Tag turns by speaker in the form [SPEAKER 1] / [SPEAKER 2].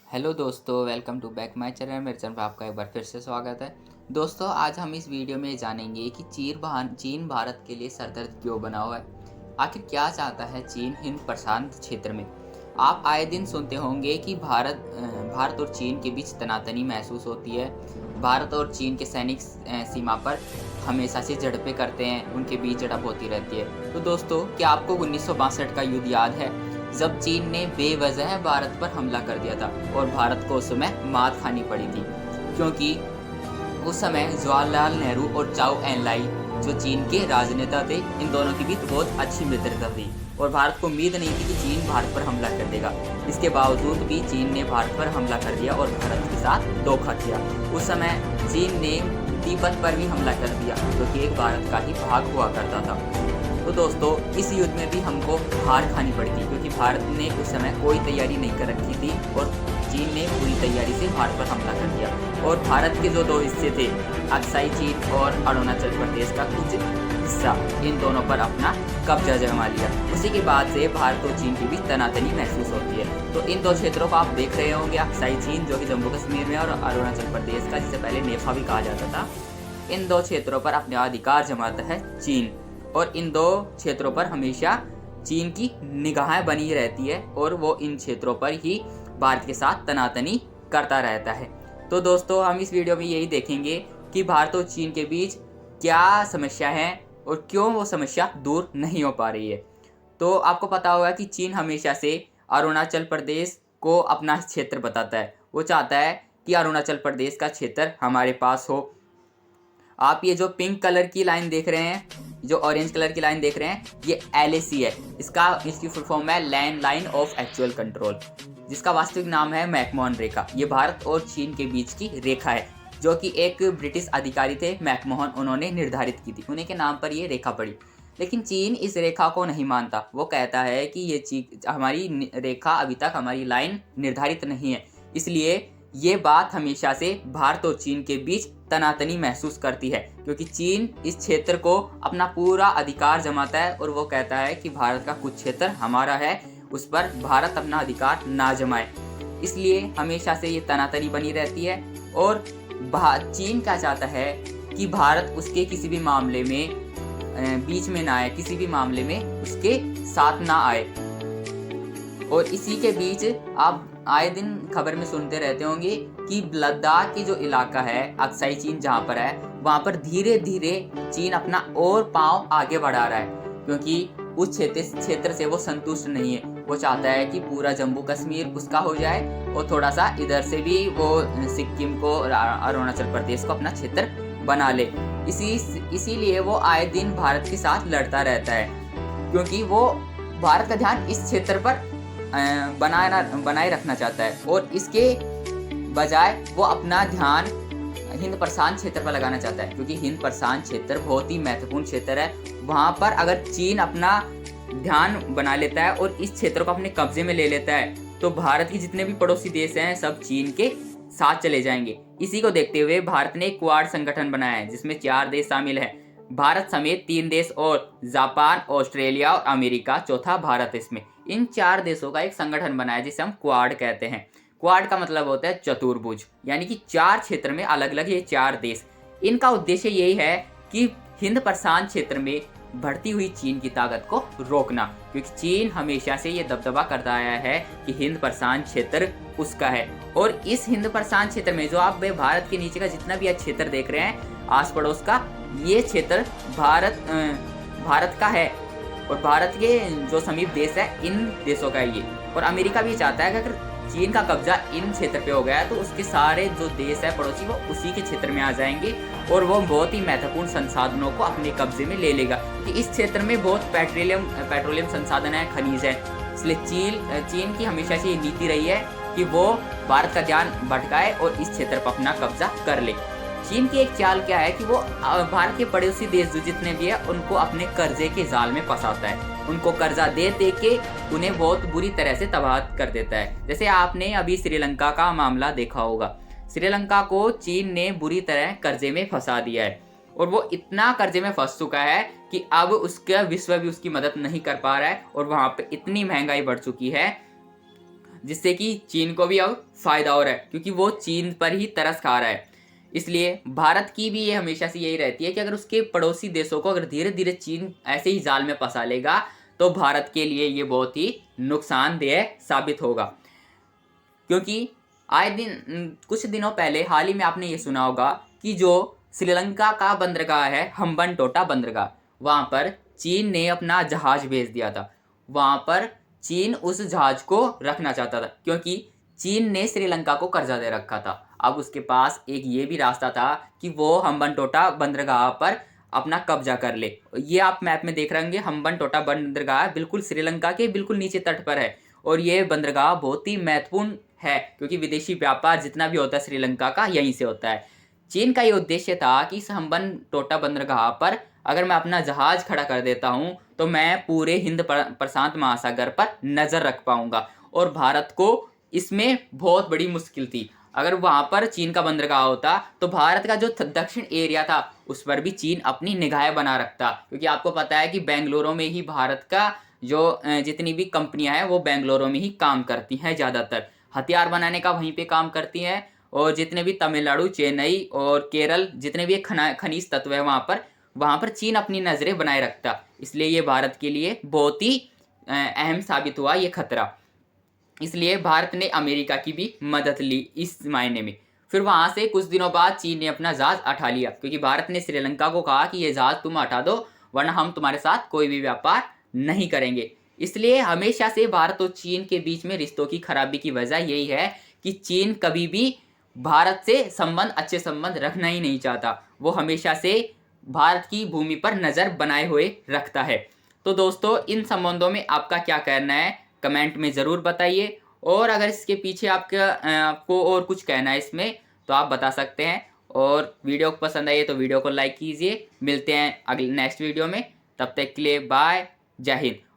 [SPEAKER 1] Hello दोस्तों, welcome to back my channel. मेरे channel पर आपका एक बार फिर से स्वागत है। दोस्तों, आज हम इस वीडियो में जानेंगे कि चीन भारत के लिए सरदर्द क्यों बना हुआ है। आखिर क्या चाहता है चीन हिंद प्रशांत क्षेत्र में। आप आए दिन सुनते होंगे कि भारत और चीन के बीच तनातनी महसूस होती है। भारत और चीन के सैनिक सीमा पर हमेशा से झड़पें करते हैं, उनके बीच झड़प होती रहती है। तो दोस्तों, क्या आपको 1962 का युद्ध याद है, जब चीन ने बेवजह भारत पर हमला कर दिया था और भारत को उस समय मात खानी पड़ी थी, क्योंकि उस समय जवाहरलाल नेहरू और चाउ एन लाई जो चीन के राजनेता थे, इन दोनों के बीच बहुत अच्छी मित्रता थी और भारत को उम्मीद नहीं थी कि चीन भारत पर हमला कर देगा। इसके बावजूद भी चीन ने भारत पर हमला कर दिया और भारत के साथ धोखा किया। उस समय चीन ने तिब्बत पर भी हमला कर दिया, जो कि एक भारत का ही भाग हुआ करता था। तो दोस्तों, इस युद्ध में भी हमको हार खानी पड़ी थी, क्योंकि भारत ने उस समय कोई तैयारी नहीं कर रखी थी और चीन ने पूरी तैयारी से भारत पर हमला कर दिया। और भारत के जो दो हिस्से थे, अक्साई चीन और अरुणाचल प्रदेश का कुछ हिस्सा, इन दोनों पर अपना कब्जा जमा लिया। उसी के बाद से भारत और चीन के बीच तनातनी महसूस होती है। तो इन दो क्षेत्रों को आप देख रहे होंगे, अक्साई चीन जो कि जम्मू कश्मीर में, और अरुणाचल प्रदेश का, जिसे पहले नेफा भी कहा जाता था। इन दो क्षेत्रों पर अपने अधिकार जमाता है चीन, और इन दो क्षेत्रों पर हमेशा चीन की निगाहें बनी रहती है और वो इन क्षेत्रों पर ही भारत के साथ तनातनी करता रहता है। तो दोस्तों, हम इस वीडियो में यही देखेंगे कि भारत और चीन के बीच क्या समस्या है और क्यों वो समस्या दूर नहीं हो पा रही है। तो आपको पता होगा कि चीन हमेशा से अरुणाचल प्रदेश को अपना क्षेत्र बताता है। वो चाहता है कि अरुणाचल प्रदेश का क्षेत्र हमारे पास हो। आप ये जो पिंक कलर की लाइन देख रहे हैं, जो ऑरेंज कलर की लाइन देख रहे हैं, ये LAC है। इसकी फुल फॉर्म है land line of actual control, जिसका वास्तविक नाम है मैकमोहन रेखा। ये भारत और चीन के बीच की रेखा है, जो कि एक ब्रिटिश अधिकारी थे मैकमोहन, उन्होंने निर्धारित की थी। उन्हीं के नाम पर ये रेखा पड़ी। लेकिन चीन इस रेखा को नहीं मानता। वो कहता है कि ये हमारी रेखा अभी तक, हमारी लाइन निर्धारित नहीं है। इसलिए ये बात हमेशा से भारत और चीन के बीच तनातनी महसूस करती है, क्योंकि चीन इस क्षेत्र को अपना पूरा अधिकार जमाता है और वो कहता है कि भारत का कुछ क्षेत्र हमारा है, उस पर भारत अपना अधिकार ना जमाए। इसलिए हमेशा से ये तनातनी बनी रहती है। और चीन क्या चाहता है कि भारत उसके किसी भी मामले में बीच में ना आए, किसी भी मामले में उसके साथ ना आए। और इसी के बीच आप आए दिन खबर में सुनते रहते होंगे कि लद्दाख की जो इलाका है, अक्साई चीन जहाँ पर है, वहाँ पर धीरे धीरे चीन अपना और पांव आगे बढ़ा रहा है, क्योंकि उस क्षेत्र से वो संतुष्ट नहीं है। वो चाहता है कि पूरा जम्मू कश्मीर उसका हो जाए और थोड़ा सा इधर से भी वो सिक्किम को, अरुणाचल प्रदेश को अपना क्षेत्र बना ले। इसीलिए वो आए दिन भारत के साथ लड़ता रहता है, क्योंकि वो भारत का ध्यान इस क्षेत्र पर बनाए रखना चाहता है और इसके बजाय वो अपना ध्यान हिंद प्रशांत क्षेत्र पर लगाना चाहता है, क्योंकि हिंद प्रशांत क्षेत्र बहुत ही महत्वपूर्ण क्षेत्र है। वहाँ पर अगर चीन अपना ध्यान बना लेता है और इस क्षेत्र को अपने कब्जे में ले लेता है, तो भारत के जितने भी पड़ोसी देश हैं, सब चीन के साथ चले जाएंगे। इसी को देखते हुए भारत ने एक क्वाड संगठन बनाया है, जिसमें 4 देश शामिल हैं, भारत समेत 3 देश और जापान, ऑस्ट्रेलिया और अमेरिका, चौथा भारत। इसमें इन 4 देशों का एक संगठन बनाया, जिसे हम क्वाड कहते हैं। क्वाड का मतलब होता है चतुर्भुज, यानी कि 4 क्षेत्र में अलग अलग ये 4 देश। इनका उद्देश्य यही है कि हिंद प्रशांत क्षेत्र में बढ़ती हुई चीन की ताकत को रोकना, क्योंकि चीन हमेशा से ये दबदबा करता आया है कि हिंद प्रशांत क्षेत्र उसका है। और इस हिंद प्रशांत क्षेत्र में जो आप भारत के नीचे का जितना भी क्षेत्र देख रहे हैं, आस पड़ोस का, ये क्षेत्र भारत का है और भारत के जो समीप देश है, इन देशों का है ये। और अमेरिका भी चाहता है कि अगर चीन का कब्जा इन क्षेत्र पे हो गया तो उसके सारे जो देश है पड़ोसी, वो उसी के क्षेत्र में आ जाएंगे और वो बहुत ही महत्वपूर्ण संसाधनों को अपने कब्जे में ले लेगा, कि इस क्षेत्र में बहुत पेट्रोलियम संसाधन है, खनिज है। इसलिए चीन की हमेशा से ये नीति रही है कि वो भारत का ध्यान भटकाए और इस क्षेत्र पर अपना कब्जा कर ले। चीन की एक चाल क्या है कि वो भारत के पड़ोसी देश जो जितने भी है, उनको अपने कर्जे के जाल में फंसाता है। उनको कर्जा दे के उन्हें बहुत बुरी तरह से तबाह कर देता है। जैसे आपने अभी श्रीलंका का मामला देखा होगा। श्रीलंका को चीन ने बुरी तरह कर्जे में फंसा दिया है और वो इतना कर्जे में फंस चुका है कि अब उसका विश्व भी उसकी मदद नहीं कर पा रहा है और वहाँ पे इतनी महंगाई बढ़ चुकी है जिससे कि चीन को भी अब फायदा हो रहा है, क्योंकि वो चीन पर ही तरस खा रहा है। इसलिए भारत की भी ये हमेशा से यही रहती है कि अगर उसके पड़ोसी देशों को अगर धीरे धीरे चीन ऐसे ही जाल में फंसा लेगा तो भारत के लिए ये बहुत ही नुकसानदेह साबित होगा। क्योंकि आए दिन कुछ दिनों पहले हाल ही में आपने ये सुना होगा कि जो श्रीलंका का बंदरगाह है हम्बनटोटा बंदरगाह, वहाँ पर चीन ने अपना जहाज भेज दिया था। वहाँ पर चीन उस जहाज को रखना चाहता था, क्योंकि चीन ने श्रीलंका को कर्जा दे रखा था। अब उसके पास एक ये भी रास्ता था कि वो हम्बनटोटा बंदरगाह पर अपना कब्जा कर ले। ये आप मैप में देख रहे होंगे, हम्बनटोटा बंदरगाह बिल्कुल श्रीलंका के बिल्कुल नीचे तट पर है। और ये बंदरगाह बहुत ही महत्वपूर्ण है, क्योंकि विदेशी व्यापार जितना भी होता है श्रीलंका का यहीं से होता है। चीन का ये उद्देश्य था कि इस हम्बनटोटा बंदरगाह पर अगर मैं अपना जहाज खड़ा कर देता हूँ तो मैं पूरे हिंद प्रशांत महासागर पर नज़र रख पाऊंगा, और भारत को इसमें बहुत बड़ी मुश्किल थी। अगर वहाँ पर चीन का बंदरगाह होता तो भारत का जो दक्षिण एरिया था उस पर भी चीन अपनी निगाहें बना रखता, क्योंकि आपको पता है कि बेंगलुरु में ही भारत का जो जितनी भी कंपनियां हैं वो बेंगलुरु में ही काम करती हैं, ज़्यादातर हथियार बनाने का वहीं पे काम करती हैं। और जितने भी तमिलनाडु, चेन्नई और केरल जितने भी खनिज तत्व है वहाँ पर चीन अपनी नज़रें बनाए रखता। इसलिए ये भारत के लिए बहुत ही अहम साबित हुआ ये खतरा। इसलिए भारत ने अमेरिका की भी मदद ली इस मायने में। फिर वहाँ से कुछ दिनों बाद चीन ने अपना जहाज हटा लिया, क्योंकि भारत ने श्रीलंका को कहा कि ये जहाज तुम हटा दो वरना हम तुम्हारे साथ कोई भी व्यापार नहीं करेंगे। इसलिए हमेशा से भारत और चीन के बीच में रिश्तों की खराबी की वजह यही है कि चीन कभी भी भारत से अच्छे संबंध रखना ही नहीं चाहता। वो हमेशा से भारत की भूमि पर नज़र बनाए हुए रखता है। तो दोस्तों, इन संबंधों में आपका क्या कहना है कमेंट में ज़रूर बताइए। और अगर इसके पीछे आपको और कुछ कहना है इसमें तो आप बता सकते हैं। और वीडियो को पसंद आई तो वीडियो को लाइक कीजिए। मिलते हैं अगले नेक्स्ट वीडियो में, तब तक के लिए बाय, जय हिंद।